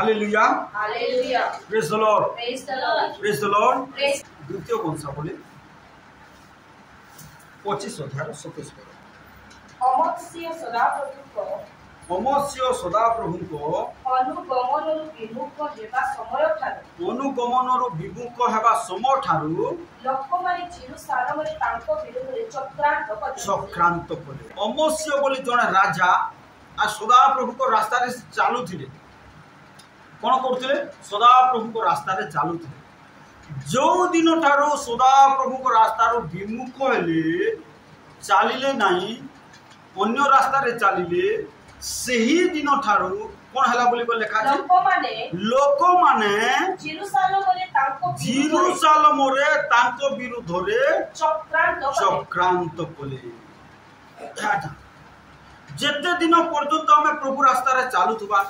Hallelujah Hallelujah. Praise the Lord Praise the Lord. Praise the Lord Praise. द्वितीय वंशावली 25 अध्याय 27 पद ଅମର୍ତ୍ତ୍ୟ ସଦାପ୍ରଭୁଙ୍କ अमस्य सदाप्रभुଙ୍କ ଅନୁଗମନରୁ ବିମୁଖ ହେବା ସମୟଠାରୁ अनुगमनରୁ ବିମୁଖ ହେବା ସମୟଠାରୁ ଲୋକମାନେ ଜେରୁସାଲେମରେ ତାଙ୍କ ବିରୁଦ୍ଧରେ ଚକ୍ରାନ୍ତ କଲେ। ଅମସ୍ୟ ବୋଲି ଜଣେ ରାଜା ଆଉ ସଦାପ୍ରଭୁଙ୍କ ରାସ୍ତାରେ ଚାଲୁଥିଲେ। କ'ଣ କରୁଥିଲେ? ସଦାପ୍ରଭୁଙ୍କ ରାସ୍ତାରେ ଚାଲୁଥିଲେ। ଯେଉଁ ଦିନଠାରୁ ସଦାପ୍ରଭୁଙ୍କ ରାସ୍ତାରୁ ବିମୁଖ ହେଲେ, ଚାଲିଲେ ନାହିଁ, ଅନ୍ୟ ରାସ୍ତାରେ ଚାଲିଲେ, ସେହି ଦିନଠାରୁ କ'ଣ ହେଲା ବୋଲି ଲେଖା ଅଛି? ଲୋକମାନେ ଜେରୁସାଲେମରେ ତାଙ୍କ ବିରୁଦ୍ଧରେ ଚକ୍ରାନ୍ତ କଲେ। ଯେତେ ଦିନ ପର୍ଯ୍ୟନ୍ତ ଆମେ ପ୍ରଭୁ ରାସ୍ତାରେ ଚାଲୁଥିବା,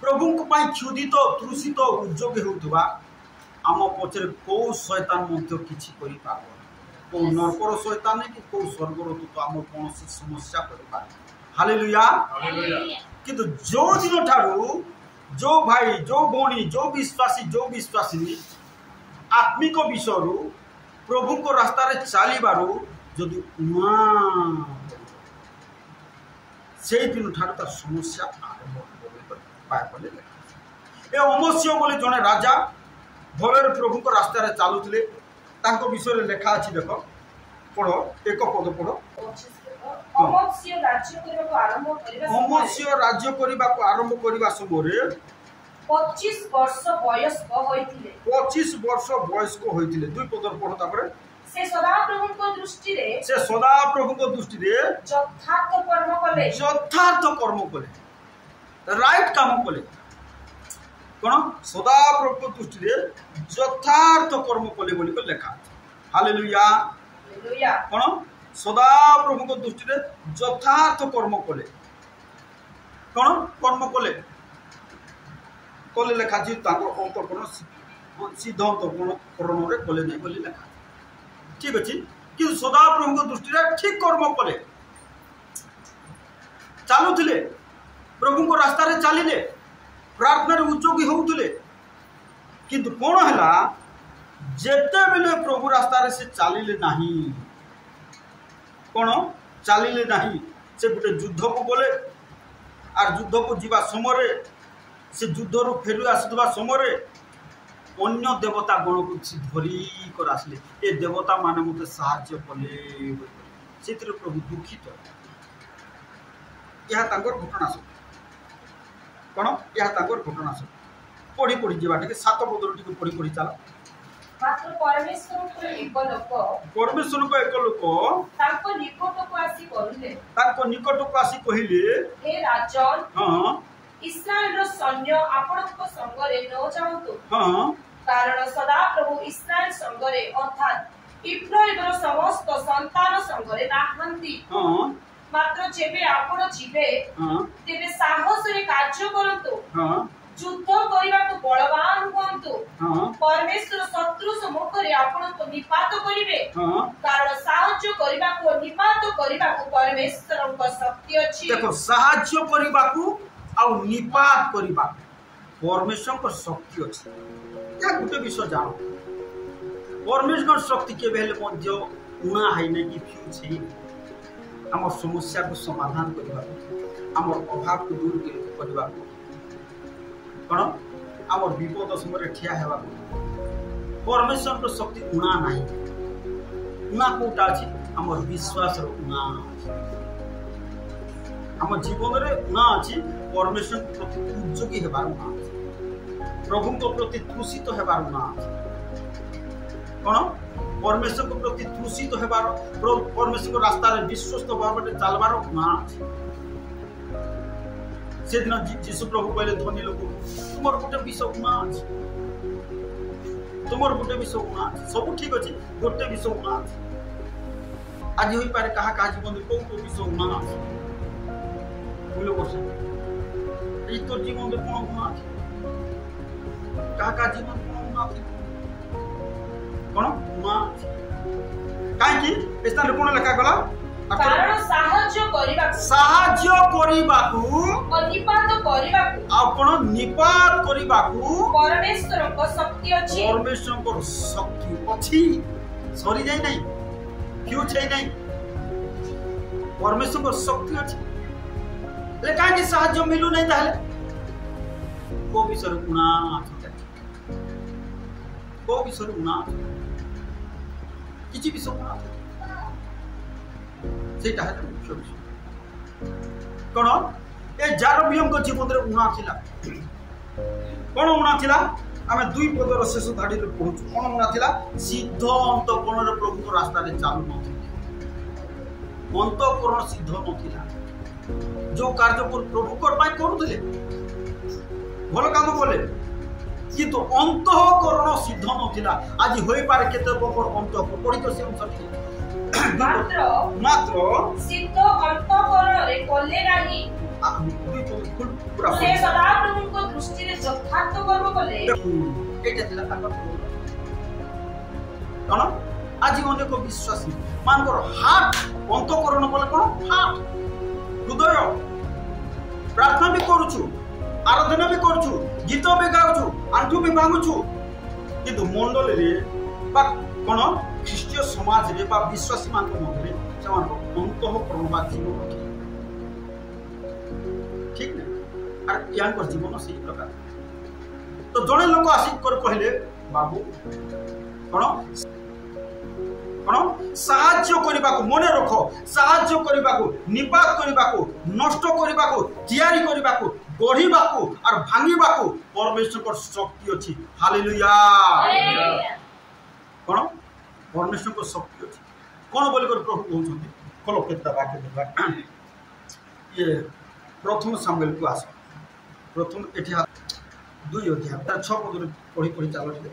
ପ୍ରଭୁଙ୍କ ପାଇଁ କ୍ଷୁଧିତ ତୃଷିତ ଉଦ୍ଯୋଗୀ ହେଉଥିବା, ଆମ ପଛରେ କୋଉ ଶୈତାନ ମଧ୍ୟ କିଛି କରିପାରିବ। କୋଉ ନରକର ଶୈତାନ କି କୋଉ ସ୍ୱର୍ଗର ଦୂତ ଆମ କୌଣସି ସମସ୍ୟା କରିପାରେ। ହାଲେଲୁୟା। କିନ୍ତୁ ଯେଉଁ ଦିନ ଠାରୁ ଯେଉଁ ଭାଇ, ଯେଉଁ ଭଉଣୀ, ଯେଉଁ ବିଶ୍ୱାସୀ ଆତ୍ମିକ ବିଷୟରୁ ପ୍ରଭୁଙ୍କ ରାସ୍ତାରେ ଚାଲିବାରୁ ଯଦି ସେଇ ଦିନ ଠାରୁ ତାର ସମସ୍ୟା ଆରମ୍ଭ ପାଇଲେ। ଏ ଅମସ୍ୟ ବୋଲି ଜଣେ ରାଜା ଭଲରେ ପ୍ରଭୁଙ୍କ ରାସ୍ତାରେ ଚାଲୁଥିଲେ। ତାଙ୍କ ବିଷୟରେ ଲେଖା ଅଛି, ଦେଖ ପଢ, ଏକ ପଦ ପଢ। ଅମର୍ତ୍ତ୍ୟ ରାଜ୍ୟ କରିବାକୁ ଆରମ୍ଭ କରିବା ସମୟରେ 25 ବର୍ଷ ବୟସ୍କ ହୋଇଥିଲେ। 25 ବର୍ଷ ବୟସ୍କ ହୋଇଥିଲେ। ଦୁଇ ପଦର ପଢ। ତାପରେ ସେ ସଦାପ୍ରଭୁଙ୍କ ଦୃଷ୍ଟିରେ ଯଥାର୍ଥ କର୍ମ କଲେ, ରାଇଟ୍ କାମ କଲେ। କ'ଣ? ସଦାପ୍ରଭୁଙ୍କ ଦୃଷ୍ଟିରେ ଯଥାର୍ଥ କର୍ମ କଲେ ବୋଲି ଲେଖା ଅଛି। ହାଲେଲୁୟା। କ'ଣ? ସଦାପ୍ରଭୁଙ୍କ ଦୃଷ୍ଟିରେ ଯଥାର୍ଥ କର୍ମ କଲେ। କ'ଣ କର୍ମ କଲେ? ଲେଖା ଅଛି ତାଙ୍କର ଅନ୍ତଃକରଣ ସିଦ୍ଧ ଅନ୍ତଃକରଣରେ କଲେ ନାହିଁ ବୋଲି ଲେଖା। ଠିକ ଅଛି। କିନ୍ତୁ ସଦାପ୍ରଭୁଙ୍କ ଦୃଷ୍ଟିରେ ଠିକ କର୍ମ କଲେ, ଚାଲୁଥିଲେ, ପ୍ରଭୁଙ୍କ ରାସ୍ତାରେ ଚାଲିଲେ, ପ୍ରାର୍ଥନାରେ ଉଦ୍ଯୋଗୀ ହେଉଥିଲେ। କିନ୍ତୁ କ'ଣ ହେଲା? ଯେତେବେଳେ ପ୍ରଭୁ ରାସ୍ତାରେ ସେ ଚାଲିଲେ ନାହିଁ, କ'ଣ ଚାଲିଲେ ନାହିଁ, ସେ ଗୋଟେ ଯୁଦ୍ଧକୁ ଗଲେ। ଆର୍ ଯୁଦ୍ଧକୁ ଯିବା ସମୟରେ, ସେ ଯୁଦ୍ଧରୁ ଫେରି ଆସୁଥିବା ସମୟରେ ଅନ୍ୟ ଦେବତା ଗଣକୁ ଧରିକରି ଆସିଲେ। ଏ ଦେବତା ମାନେ ମୋତେ ସାହାଯ୍ୟ କଲେ। ସେଥିରେ ପ୍ରଭୁ ଦୁଃଖିତ। ଏହା ତାଙ୍କର ଘଟଣା ସବୁ। କ'ଣ? ଏହା ତାଙ୍କର ଘଟଣା ସବୁ। ପଢି ଯିବା ଟିକେ 7 ପଦରୁ ଟିକେ ପଢି ଚାଲ। ମାତ୍ର ପରମେଶ୍ୱରଙ୍କ ଏକ ଲୋକ ତାଙ୍କ ନିକଟକୁ ଆସି କହିଲେ, ହେ ରାଜନ, ଇସ୍ରାଏଲର ସୈନ୍ୟ ଆପଣଙ୍କ ସଙ୍ଗରେ ନ ଯାଆନ୍ତୁ, କାରଣ ସଦାପ୍ରଭୁ ଇସ୍ରାଏଲ ସଙ୍ଗରେ ଅର୍ଥାତ୍ ଇସ୍ରାଏଲର ସମସ୍ତ ସନ୍ତାନ ସଙ୍ଗରେ ନାହାନ୍ତି। ମାତ୍ର ଯେବେ ଆପଣ ଯିବେ, ତେବେ ସାହସରେ କାର୍ଯ୍ୟ କରନ୍ତୁ, ଯୁଦ୍ଧ କରିବାକୁ ବଳବାନ ହୁଅନ୍ତୁ। ପରମେଶ୍ୱର ଶତ୍ରୁ ସମ୍ମୁଖରେ ଆପଣଙ୍କୁ ନିପାତ କରିବେ, କାରଣ ସାହାଯ୍ୟ କରିବାକୁ ଓ ନିପାତ କରିବାକୁ ପରମେଶ୍ୱରଙ୍କ ଶକ୍ତି ଅଛି। ଦେଖ, ସାହାଯ୍ୟ କରିବାକୁ ଆଉ ନିପାତ କରିବାକୁ ପରମେଶ୍ୱରଙ୍କ ଶକ୍ତି ଅଛି। ଏହା ଗୋଟେ ବିଷୟ ଜାଣ, ପରମେଶ୍ୱରଙ୍କ ଶକ୍ତି କେବେ ହେଲେ ମଧ୍ୟ ଉଣା ହେଇନି କି ଫ୍ୟୁଜ୍ ହେଇନି। ଆମର ସମସ୍ୟାକୁ ସମାଧାନ କରିବାକୁ, ଆମର ଅଭାବକୁ ଦୂର କରିବାକୁ, କ'ଣ ଆମର ବିପଦ ସମୟରେ ଠିଆ ହେବାକୁ ପରମେଶ୍ୱରଙ୍କ ଶକ୍ତି ଉଣା ନାହିଁ। ଉଣା କୋଉଟା ଅଛି? ଆମର ବିଶ୍ୱାସର ଉଣା ଅଛି। ଆମ ଜୀବନରେ ଉଣା ଅଛି। ପରମେଶ୍ୱରଙ୍କ ପ୍ରତି ଉଦ୍ଯୋଗୀ ହେବାର ଉଣା ଅଛି। ପ୍ରଭୁଙ୍କ ପ୍ରତି ତୃଷିତ ହେବାର ଉଣା ଅଛି। କ'ଣ? ପରମେଶ୍ୱରଙ୍କ ପ୍ରତି ତୃଷିତ ହେବାର, ପରମେଶ୍ୱରଙ୍କ ରାସ୍ତାରେ ବିଶ୍ୱସ୍ତ ଭାବରେ ଚାଲବାର ଉଣା ଅଛି। ସେଦିନ ଯୀଶୁ ପ୍ରଭୁ କହିଲେ, ଧନୀ ଲୋକ, ତୁମର ଗୋଟେ ବିଷୟ ଉଣା ଅଛି। ତୁମର ଗୋଟେ ବିଷୟ ଉଣା ଅଛି। ସବୁ ଠିକ ଅଛି, ଗୋଟେ ବିଷୟ ଉଣା ଅଛି। ଆଜି ହୋଇପାରେ କାହା ଜୀବନରେ କୋଉ ବିଷୟ ଉଣା ଅଛି। ଏଇ ତୋର ଜୀବନରେ କ'ଣ ଉଣା ଅଛି? କାହା ଜୀବନ କ'ଣ ଉଣା ଅଛି? କ'ଣ ଉଣା ଅଛି? କାହିଁକି ଏ ସ୍ଥାନରେ କ'ଣ ଲେଖା ଗଲା? कारण साहाଯ୍य करिबाकू निपात करिबाकू आपण निपात करिबाकू परमेश्वर को शक्ति अछि। परमेश्वर को शक्ति अछि, सरी जाय नहीं, क्यों छै नहीं, परमेश्वर को शक्ति अछि। ले काहे कि साहाଯ୍य मिलू नहीं ताले को विषय गुणा को विषय गुणा किछि विषय गुणा सेटा है मुख्य विषय कोन ए जारबियम को जीवन रे उणा थिला कोन उणा थिला आमे दुई पदर शेष धाडी रे पहुंचू कोन उणा थिला सिद्ध अंतःकरण रे प्रभु को रास्ता रे चालू नथिले अंतःकरण सिद्ध नथिला जो कार्य को प्रभु कर पाई करूथिले भल काम बोले किंतु अंतःकरण सिद्ध नथिला आज होई पारे केते बकर अंतः पड़ी तो से अनुसार मात्र सिद्ध अंतःकरण रे कोले नाही से सदा प्रभु को दृष्टि रे यथार्थ कर्म बोले एटा दिला ताका कोन आज अनेक विश्वासी मानकर हार्ट अंतःकरण बोले कोन हार्ट हृदय प्रार्थना भी करूछु आराधना भी करूछु गीत भी गाउछु आंठू भी भांगुछु किंतु मंडल रे बा कोन ख्रीष्टीय समाज रे बा विश्वासी मान को मध्य समान अंतःकरण बा जीवन ठीक ना और यान पर जीवन सही प्रकार तो जने लोक आशिक कर कहले बाबू कोन साहाଯ୍य करिबाकू मने रखो साहाଯ୍य करिबाकू निपात करिबाकू नष्ट करिबाकू तयारी करिबाकू गढ़िबाकू और भांगिबाकू परमेश्वर को शक्ति अछि। हालेलुया कोन परमेश्वर को शक्ति अछि कोन बोली कर प्रभु कहउछथि खोलो केता वाक्य देखा ये प्रथम सामुएल को आस प्रथम एठी 2 अध्याय 6 पद पढ़ी पढ़ी चालते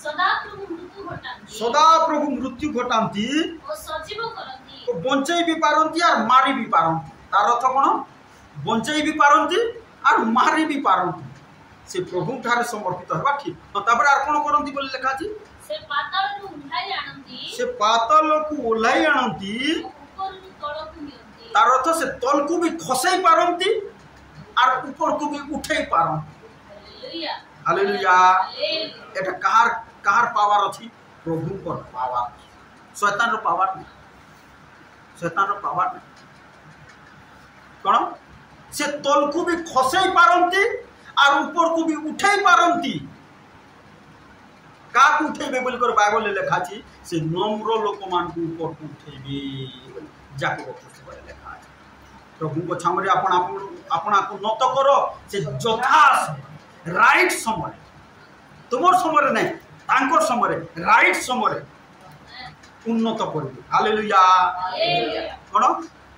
सदा प्रभु मृत्यु घटांती ओ सजीव करंती ओ बंचई भी पारंती और मारी भी पारंती तार अर्थ कोन बंचई भी पारंती और मारी भी पारंती से प्रभु ठारे समर्पित हेबा ठीक तबरे आर कोन करंती बोली लिखा अछि से पाताल को उल्हाई आनंती से पाताल को उल्हाई आनंती ऊपर तळ को नियंती तार अर्थ से तल को भी खसई पारंती और ऊपर को भी उठई पारंती। हालेलुया हालेलुया एटा कार पावर अछि प्रभु पर पावर शैतान रो पावर नहीं शैतान रो पावर नहीं कोन से तल को भी खसई पारंती और ऊपर को भी उठई पारंती का को उठेबे बोल कर बाइबल ले लिखा अछि से नम्र लोक मान को ऊपर को उठेबे जाको पुस्तक में लिखा अछि प्रभु को छामरे अपना को नत करो से यथा राइट समय तुमर समय नहीं तांकर समय राइट समय उन्नत करबे। हालेलुया हालेलुया कोन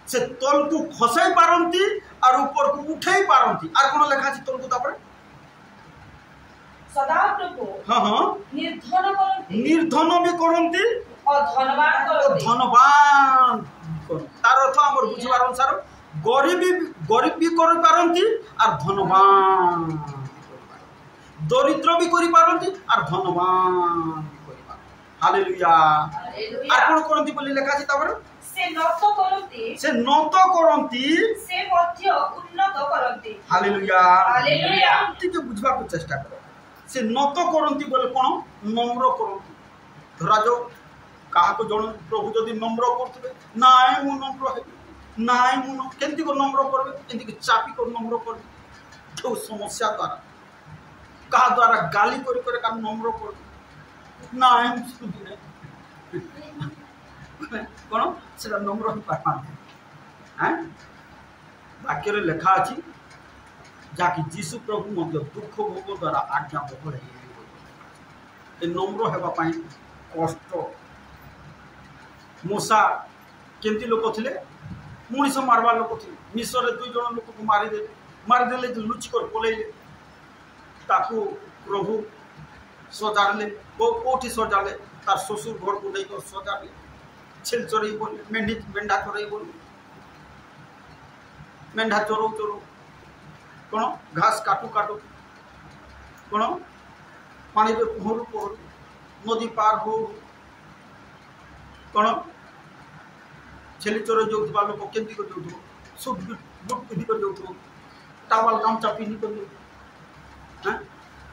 से तल को खसई पारंती और ऊपर को उठई पारंती और कोन लिखा अछि तल को तापर सदा प्रभु हां हां निर्धन भी करंती और धनवान तार अर्थ हमर बुझिबार अनुसार गरीब भी कर पारंती और धनवान दरिद्र भी करि पारंती और धनवान करि पारंती। हालेलुया हालेलुया आ कोन करंती बोली लेखा अछि तापर से नत करंती से मध्य उन्नत करंती। हालेलुया हालेलुया ठीक बुझबा को चेष्टा करो से नत करंती बोले कोन नम्र करंती धरा जो काहा को जण प्रभु जदी नम्र करथबे नाय मु नम्र हे नाय मु केंती को नम्र करबे केंती के चापी को नम्र करबे जो समस्या द्वारा कहा द्वारा गाली कर काम नम्र कर ना कौन से नम्र हो पार हैं वाक्य लेखा अछि जाकि जीशु प्रभु मध्य दुख भोग द्वारा आज्ञा बहल ए नम्र हेबा पई कष्ट मूसा केंती लोक थिले मुनिस मारवा लोक थिले मिस्र रे 2 जण लोक को मारी देले लुचि कर पलेले ताकू प्रभु सजाड़े कोठी सजाड़े तार ससुर घर को नहीं सजाड़े छिल चोरई बोल मेंढा चोरई बोल मेंढा चोरो कौन घास काटू कौन पानी में पहरु नदी पार हो कौन छेली चोरे जाऊँ लोक केमती कर जाऊँ सुट बुट पिंधि कर जाऊँ टावल गामचा पिंधि कर जाऊँ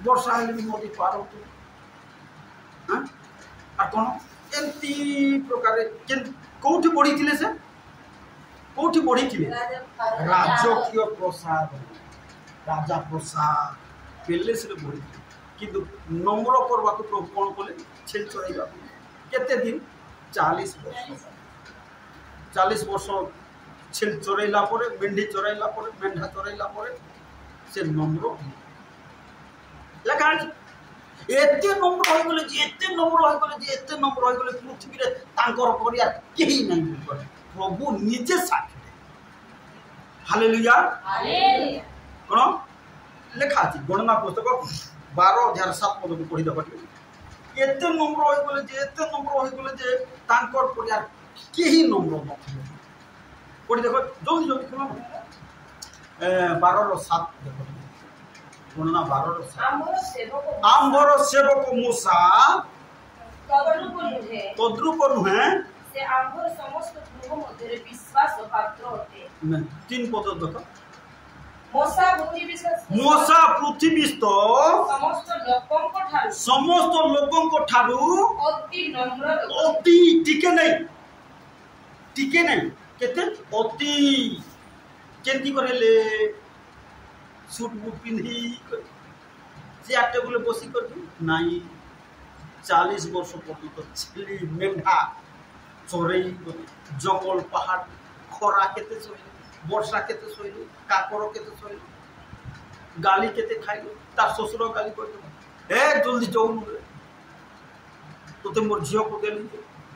वर्षा हेले भी नदी पार हो कौन एमती प्रकार कौटी बढ़ी थे से कौटी बढ़ी थे राजकीय प्रसाद राजा प्रसाद पेले से बढ़ी किंतु नम्र करवा प्रभु कौन कले छेली चढ़ा केते दिन 40 वर्ष छेली चरैला मेंढी चरैला मेंढा चरैला से नम्र लगा एते नम्र हो गले जे एते नम्र हो गले जे एते नम्र हो गले पृथ्वी रे तांकर परिया केही नहीं प्रभु निजे साक्षी हालेलुया हालेलुया कोन लेखा अछि गणना पुस्तक 12:7 पद को पढ़ी देखो एते नम्र हो गले जे एते नम्र हो गले जे तांकर परिया केही नम्र न पढ़ी देखो जल्दी जल्दी खोलो 12:7 देखो गणना 12:7 आंबर सेवक मूसा तद्रुप नुहे से आंबर समस्त गृह मध्य विश्वास पात्र होते 3 पद देखो मोसा पृथ्वीस्थ समस्त लोकंक ठारू अति टिके नहीं केते अति केंती करेले सूट बूट पिंधि चेयर टेबुल बसी कर नहीं 40 वर्ष पर्यंत छेली मेंढा चोरई जंगल पहाड़ खरा केते सोइले वर्षा केते सोइले काकर केते सोइले गाली केते खाइले तार ससुर गाली कर ए जल्दी जाऊ तोते मोर झियो को देली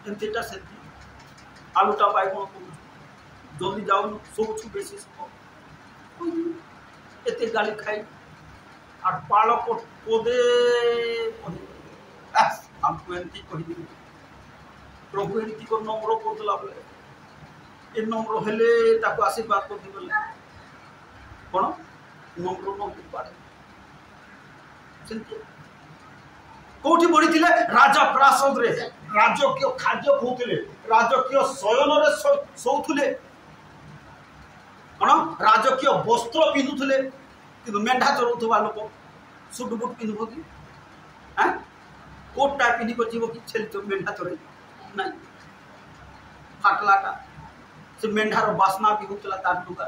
एंतेटा सेती आलूटा बाइगण को जल्दी जाऊ सब छु बेसी एते गाली खाई और पाल को कोदे हमको एंती कहि दी प्रभु एंती को नम्र करदला बोले ए नम्र हेले ताको आशीर्वाद कर दिबले कोन नम्र न पारे सेंती कोठी बढ़ी थिले राजा प्रासाद रे राजकीय खाद्य खाउथिले राजकीय शयन रे सोउथिले कोन राजकीय वस्त्र पिंधुथिले किंतु मेंढा चरुथबा लोक सुट बुट पिंधबो कि हां कोटा पिंधि को जीवो कि छेली तो मेंढा चरे नहीं फाटलाटा से मेंढार बासना भी होतला तार दुका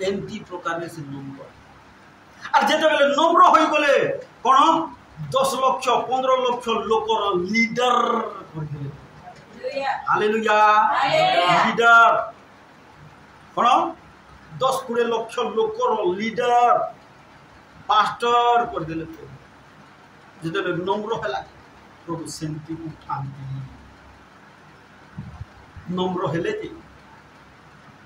एंती प्रकार से नम्र और जेते बेले नम्र होई गले कोन 10 लाख 15 लाख लोकर लीडर कर दिले हालेलुया लीडर कोन 10-20 लाख लोकर लीडर पास्टर कर दिले जेते बेले नम्र हला प्रभु सेंती उठांती नम्र हेले जे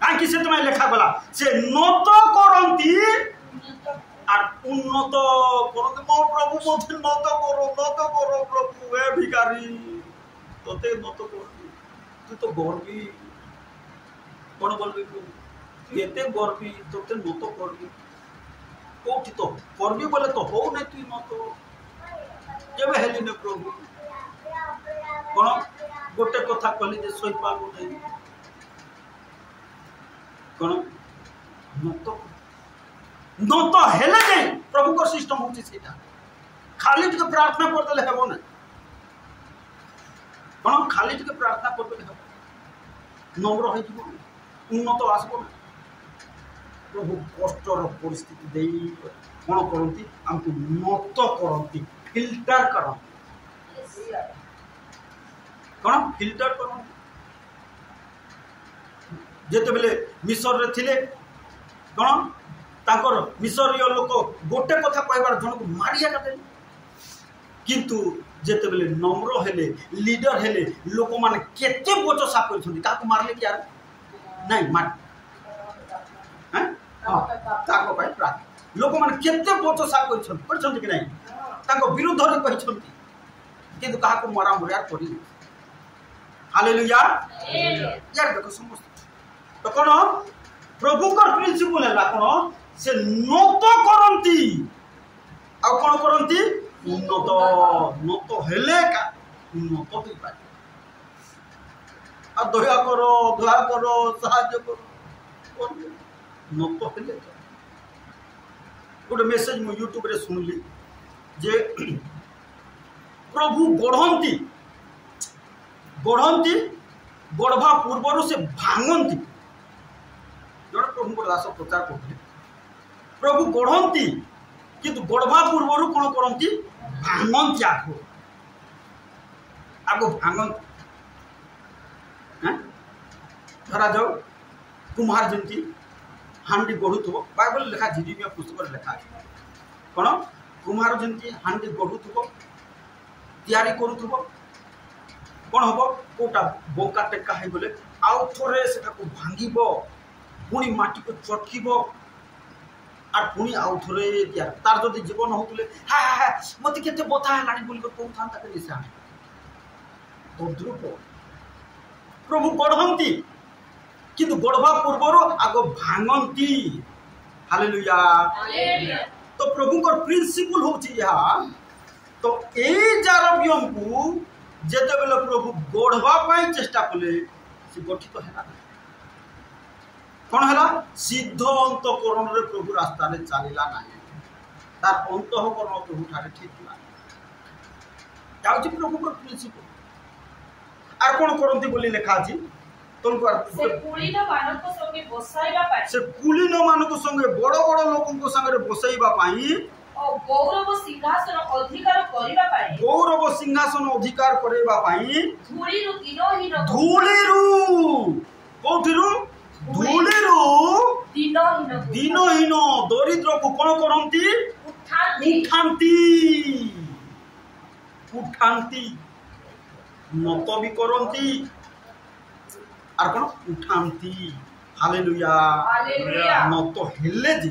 काकी से तुम्हें लेखा गला से नत करंती और उन्नत करते मो प्रभु मोथे नत करो प्रभु ए भिखारी तोते नत करती तू तो गर्वी कोन बोलबी तू एते गर्वी तोते नत करबी कोठी तो करबी बोले तो हो नै तू नत जेबे हेली ने प्रभु कोन गोटे कथा कहली जे सोई पालू नहीं कोन नत हेले जे प्रभु को सिस्टम होची सेटा खाली टिके प्रार्थना करते हेबो ना कोन खाली टिके प्रार्थना करते हेबो नम्र होई जीवो उन्नत आसबो ना प्रभु कष्टर परिस्थिति देई कोन करंती हमको नत करंती फिल्टर करंती कौन फिल्टर कर जेते बेले मिसर रे थिले कौन ताकर मिसरीय लोक गोटे कथा कहबार जन को मारिया काटे किंतु जेते बेले नम्र हेले लीडर हेले लोक माने केते बोचो सा करछथि ताको मारले कि यार नहीं मार हैं हां ताको पाई प्रार्थना लोक माने केते बोचो सा करछथि कि नहीं ताको विरुद्ध रे कहिछथि किंतु काहा को मरा मुरिया करी हालेलुया यार देखो समस्त तो कोन प्रभु का प्रिंसिपल है कोन से नत करंती आ कोन करंती उन्नत नत हेले का उन्नत होई पाए आ दया करो साहाय्य करो न तो हेले गोटे मेसेज मु यूट्यूब रे सुनली जे प्रभु गढ़ती गढ़वा पूर्वर से भांगती जड़े प्रभु दास प्रचार करते प्रभु गढ़ती किंतु गढ़वा पूर्वर कौन करती भांगती आगो भांगती धरा जाओ कुम्हार जमी हांडी गढ़ुव बाइबल लेखा झिझिमिया पुस्तक लेखा कौन कुम्हार जमी हांडी गढ़ुव तैयारी करुव कौन हम कोटा बंका टेका है बोले आउ थोड़े से भांग पुणी माटी को चटक और पुणी आउ थोड़े तैयार तार जदि जीवन होते हाँ मत के बता है बोल कहता तद्रुप प्रभु गढ़ती किंतु गढ़वा पूर्वर आग भांगती हालेलुया तो प्रभु प्रिंसिपल हूँ तो ये जारबियम को जेते बेले प्रभु गढ़वा चेष्टा कले से गठित है कौन है सिद्ध अंतकरण रे प्रभु रास्ता रे चलला ना तार अंतकरण प्रभु ठारे ठीक ना जाउची प्रभु को प्रिंसिपल आर कोन करंती बोली लिखा अछि तनको से कुलीन मानको संगे बसाइबा पाई से कुलीन मानको संगे बड़ बड़ लोकन संगे बसाइबा पाई गौरव सिंहासन अधिकार करिबा पाई गौरव सिंहासन अधिकार करेबा पाई धूलिरु दिनहीन कोठिरु धूलिरु दिनहीन दरिद्र को कोन करंती उठांती नत भी करंती आर कोन उठांती हालेलुया नत हेले जे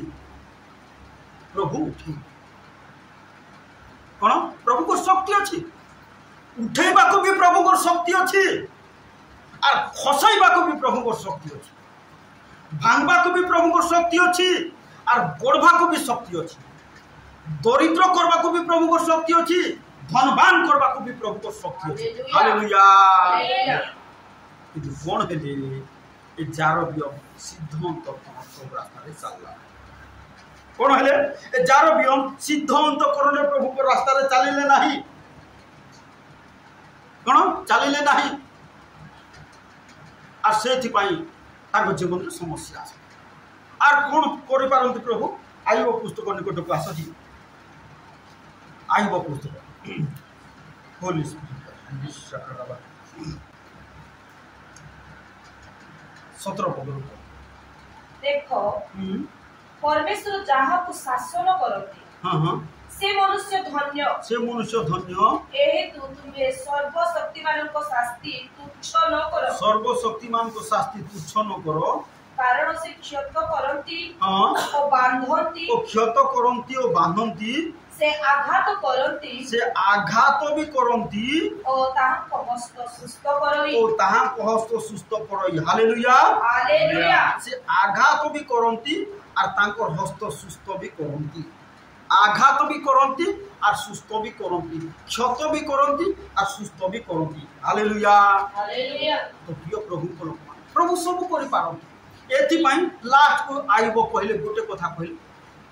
प्रभु उठी कौन प्रभु को शक्ति अच्छी उठेबा को भी प्रभु को शक्ति अच्छी और खसाइबा को भी प्रभु को शक्ति अच्छी भांगबा को भी प्रभु को शक्ति अच्छी और गढ़वा को भी शक्ति अच्छी दरिद्र करबा को भी प्रभु को शक्ति अच्छी धनवान करबा को भी प्रभु को शक्ति अच्छी हालेलुया किंतु कौन हेले ए जारबियम सिद्धांत प्रभु रास्ता रे चलला कौन है जारबियम सिद्धांत करण प्रभु को रास्ता रे चलिले नहीं कौन चलिले नहीं और सेथि पई तार जीवन रे समस्या आसे आर कौन करि पारंती प्रभु आइबो पुस्तक निकट को आसजी आइबो पुस्तक होली स्पिरिट 17 पद देखो परमेश्वर जहाँ को शासन करते हाँ से मनुष्य धन्य एहेतु तुमे सर्वशक्तिमान को शास्ति तुच्छ न करो सर्वशक्तिमान को शास्ति तुच्छ न करो कारण से क्षत करंती हाँ और बांधंती ओ क्षत करंती और बांधंती से आघात भी करंती ओ ताहा हस्त सुस्त करई हालेलुया से आघात भी करंती और तांकर हस्त सुस्त भी करंती आघात भी करंती और सुस्त भी करंती क्षत भी करंती और सुस्त भी करंती हालेलुया तो प्रिय प्रभु को लोक प्रभु सब करि पारंती एथि पई लास्ट को आइबो कहले गोटे कथा कहले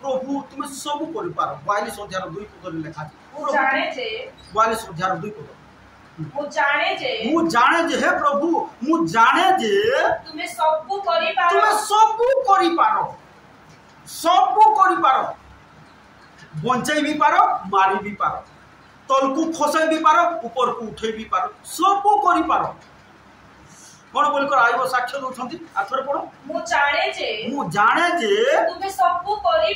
प्रभु तुम सब करि पारो 42 अध्याय 2 पद लिखा छै जाने जे 42 अध्याय 2 पद मु जाने जे हे प्रभु मु जाने जे तुमे सब करि पारो बंचाई भी पारो मारी भी पारो तल को खसाई भी पारो ऊपर को उठे भी पारो सब करि पारो कौन बोल कर आइबो साक्ष्य दोछंती आथरे पड़ो मु जाने जे तुमे सब करि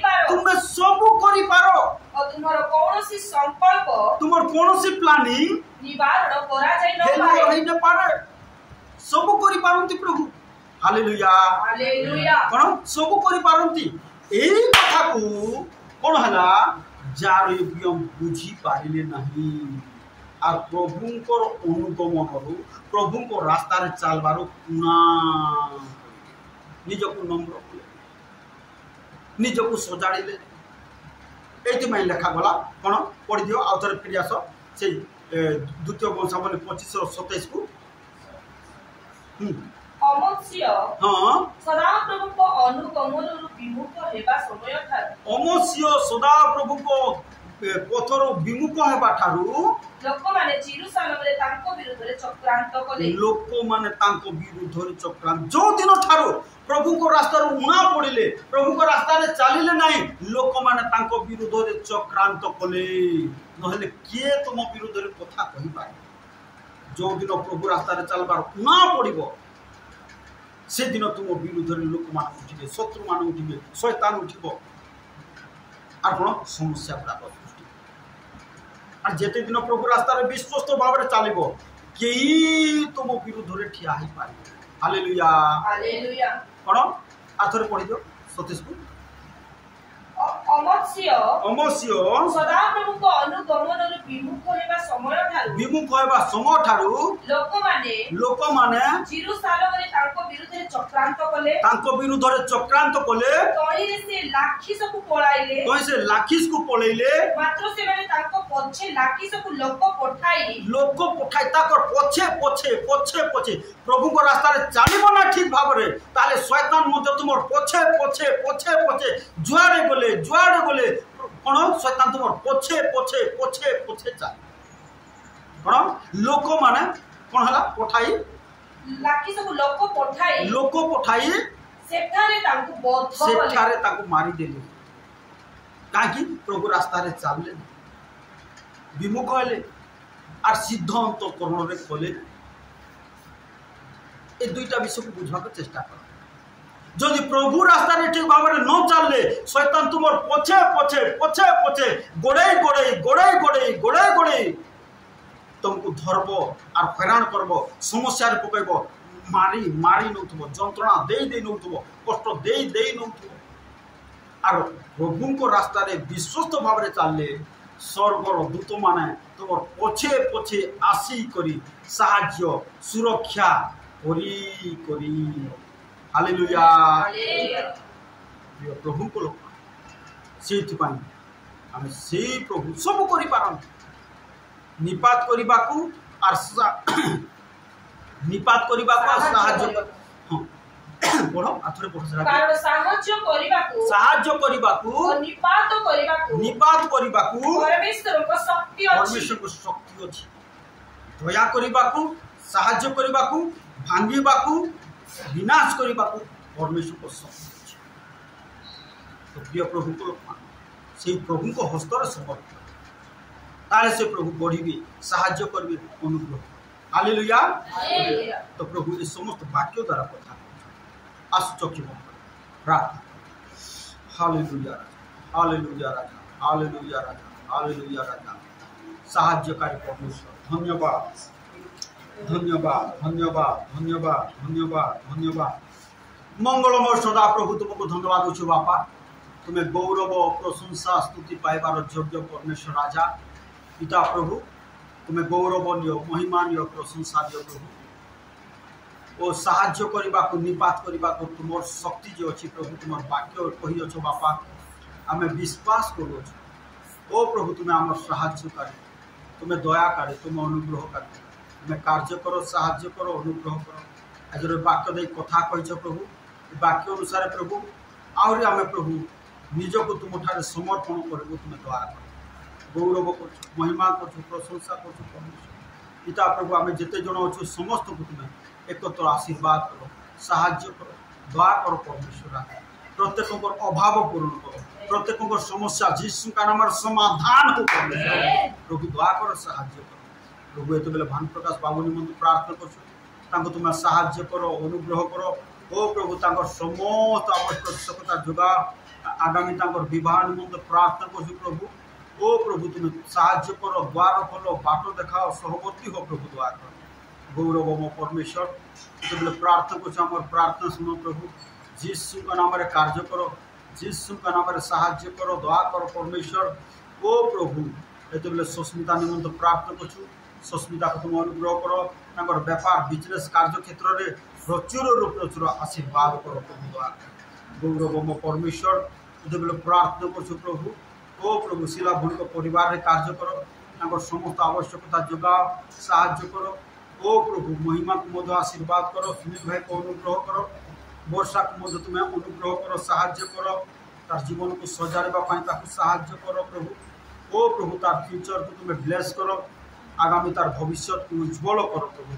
पारो और तुमरो कोनोसी संकल्प तुमर कोनोसी प्लानिंग निवारण करा जाय न पारे सब करि पारंती प्रभु हालेलुया कौन सब करि पारंती एई कथा को कौन हला जारबियम बुझी पारिले नहीं और प्रभुंकर अनुगमन प्रभु रास्ता रे चलबार कुणा निजको नम्र निजको सजाड़े ये लेखा गला कौन पढ़ी दियो आउ थे फिर आस से द्वितीय वंशावली 25 और 27 को अमस्या सदा प्रभु को अनुगमन विमुख हेबा समय ठार अमस्या सदा प्रभु को पथर विमुख हेबा ठारू लोक माने जेरुसालेम रे तांको विरुद्ध रे चक्रांत कले लोक माने तांको विरुद्ध रे चक्रांत जो दिन ठारू प्रभु को रास्ता रे उना पड़िले प्रभु को रास्ता रे चलिले नाही लोक माने तांको विरुद्ध रे चक्रांत कले नहले किए तुम विरुद्ध रे कथा कहि पाए जो दिन प्रभु रास्ता रे चलबार उना पड़िबो से दिन तुम विरुद्ध रे लोक मान उठिबे शत्रु मान उठिबे शैतान उठिबो आर कोन समस्या बड़ा और जेते दिन प्रभु रास्ता रे विश्वस्त भाव रे चलिबो केई तुम विरुद्ध रे ठिया ही पारे हालेलुया हालेलुया कोन आथरे पढि दियो सतीश को अमस्या सदा प्रभु को अनुगमन रे विमुख हेबा समय ठारू लोक माने जेरुसालेम रे तांको विरुद्ध रे चक्रांत कले तोई से लाखिस को पळाइले मात्र से माने तांको पछे लाखिस को लोक पठाई ताकर पछे प्रभु को रास्ता रे चलिबो ना ठीक भाव रे ताले शैतान मते तुमर पछे जुआड़े गले कोन शैतान तुमर पछे चल कोन लोक माने कोन हला पठाई लाकी सब लोक पठाई सेठारे तांको मारी देले काकी प्रभु रास्ता रे चलले विमुख होले आर सिद्धांत करण रे कोले ए दुईटा विषय को बुझवा के चेष्टा कर जदि प्रभु रास्ता रे ठीक भाव रे न चलले शैतान तुमर पछे गोड़े तुमको धरबो और हैरान करबो समस्या रे पकैबो मारी नउथबो जंत्रणा दे नउथबो कष्ट दे नउथबो और प्रभु को रास्ता रे विश्वस्त भाव रे चलले स्वर्गर दूत माने तुमर पछे आसी करी साहाय्य सुरक्षा करी हालेलुया प्रभु को लोक से आम से प्रभु सब करि पारन निपात करिबाकू आर निपात करिबाकू साहाय्य पढ़ो आथरे पढ़ो कारण साहाय्य करिबाकू और निपात करिबाकू परमेश्वर को शक्ति अछि दया करिबाकू साहाय्य करिबाकू भांगीबाकू विनाश करिबाकू परमेश्वर को शक्ति तो प्रिय प्रभु को से प्रभु को हस्तर समर्पित ताले से प्रभु बढ़िबे साहाय्य करबे अनुग्रह हालेलुया तो प्रभु इस समस्त वाक्य द्वारा कथा आश्चर्य प्रार्थना हालेलुया राजा साहाय्यकारी परमेश्वर धन्यवाद मंगलमय सदा प्रभु तुमको धन्यवाद अच्छे बापा तुम्हें गौरव प्रशंसा स्तुति पाइबार योग्य परमेश्वर राजा पिता प्रभु तुम्हें गौरव नियो महिमा नियो प्रशंसा दियो प्रभु ओ साहाय्य करने को निपात करने को तुम शक्ति जो अच्छी प्रभु तुम वाक्य कही अच्छो बापा आम विश्वास करो ओ प्रभु तुम्हें आम साहाय्यकारी तुम्हें दयाकारी तुम अनुग्रहकारी तुम्हें कार्य करो साहाय्य करो अनुग्रह करो आज वाक्य दे कथा कह प्रभु वाक्य अनुसार प्रभु आहरी आम प्रभु निजक तुम ठारे समर्पण कर तुम्हें दया कर गौरव कर महिमा कर प्रशंसा कर पिता प्रभु आम जिते जन अच्छु समस्त को तुम्हें एकत्र आशीर्वाद करो साहाय्य करो दया कर परमेश्वर प्रत्येक अभाव पूर्ण करो प्रत्येक समस्या जीशु का नाम समाधान को प्रभु दया कर साहाय्य करो प्रभु ये बेले भानु प्रकाश बाबू निमंत प्रार्थना कर तुम साहाय्य करो अनुग्रह करो ओ प्रभु समस्त आवश्यकता जोगा आगामी बह निमंत प्रार्थना कर प्रभु ओ प्रभु तुम साहाय्य करो द्वार खोलो बाट देखाओ सहवर्ती हो प्रभु द्वार कर गौरव मो परमेश्वर ये प्रार्थना कर प्रार्थना सुनो प्रभु जीशु का नाम कार्य करो जीशु का नाम साहाय्य करो दया करो परमेश्वर ओ प्रभु ये सुस्मिता निमंत प्रार्थना कर सुस्मिता को तुम अनुग्रह करो व्यापार बिजनेस कार्य क्षेत्र में प्रचुर आशीर्वाद करो प्रभु द्वारा गौरव मो परमेश्वर ये प्रार्थना कर प्रभु ओ प्रभु शिला भूमि परिवार रे कार्य करो समस्त आवश्यकता जोगाओ साहाय्य करो ओ प्रभु महिमा को मध्य आशीर्वाद करो, सुनील भाई को अनुग्रह करो, वर्षा को मध्य तुम्हें अनुग्रह करो, साहाय्य करो, तार जीवन को सजाइबा साहाय्य करो प्रभु। ओ प्रभु तार फ्यूचर को तुम्हें ब्लेस करो, आगामी तार भविष्य को उज्ज्वल करो प्रभु।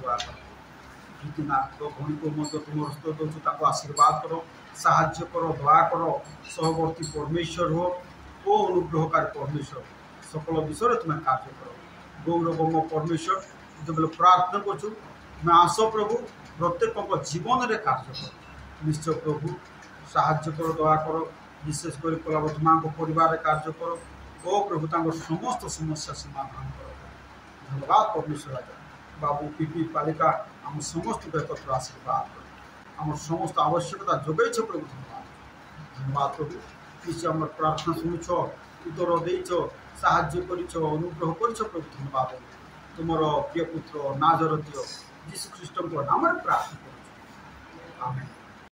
गीतिनाथ भूमि को मध्य तुम हस्त दौर आशीर्वाद करो, साहाय्य करो, दया करो, सहवर्ती परमेश्वर हो, ओ अनुग्रहकारी परमेश्वर, सकल विषय तुम्हें कार्य करो। गौरवम परमेश्वर जो प्रार्थना करूँ मैं आस प्रभु प्रत्येक जीवन में कार्य कर निश्चय प्रभु साहाय्य करो, दया करो, विशेषकर कलावती माँ को परिवार कार्य करो। ओ प्रभु समस्त समस्या समाधान करो। धन्यवाद परमेश्वर राजा बाबू पीपी पालिका आम समस्त को एकत्र आशीर्वाद कर आम समस्त आवश्यकता जोगई प्रभु। धन्यवाद प्रभु किसी आम प्रार्थना शुणुच, उत्तर देच, साहाय्य कर, अनुग्रह कर प्रभु। धन्यवाद तुमर प्रिय पुत्र नाजरतीय यीशु ख्रीष्ट नाम प्रार्थना करुँ। आमेन।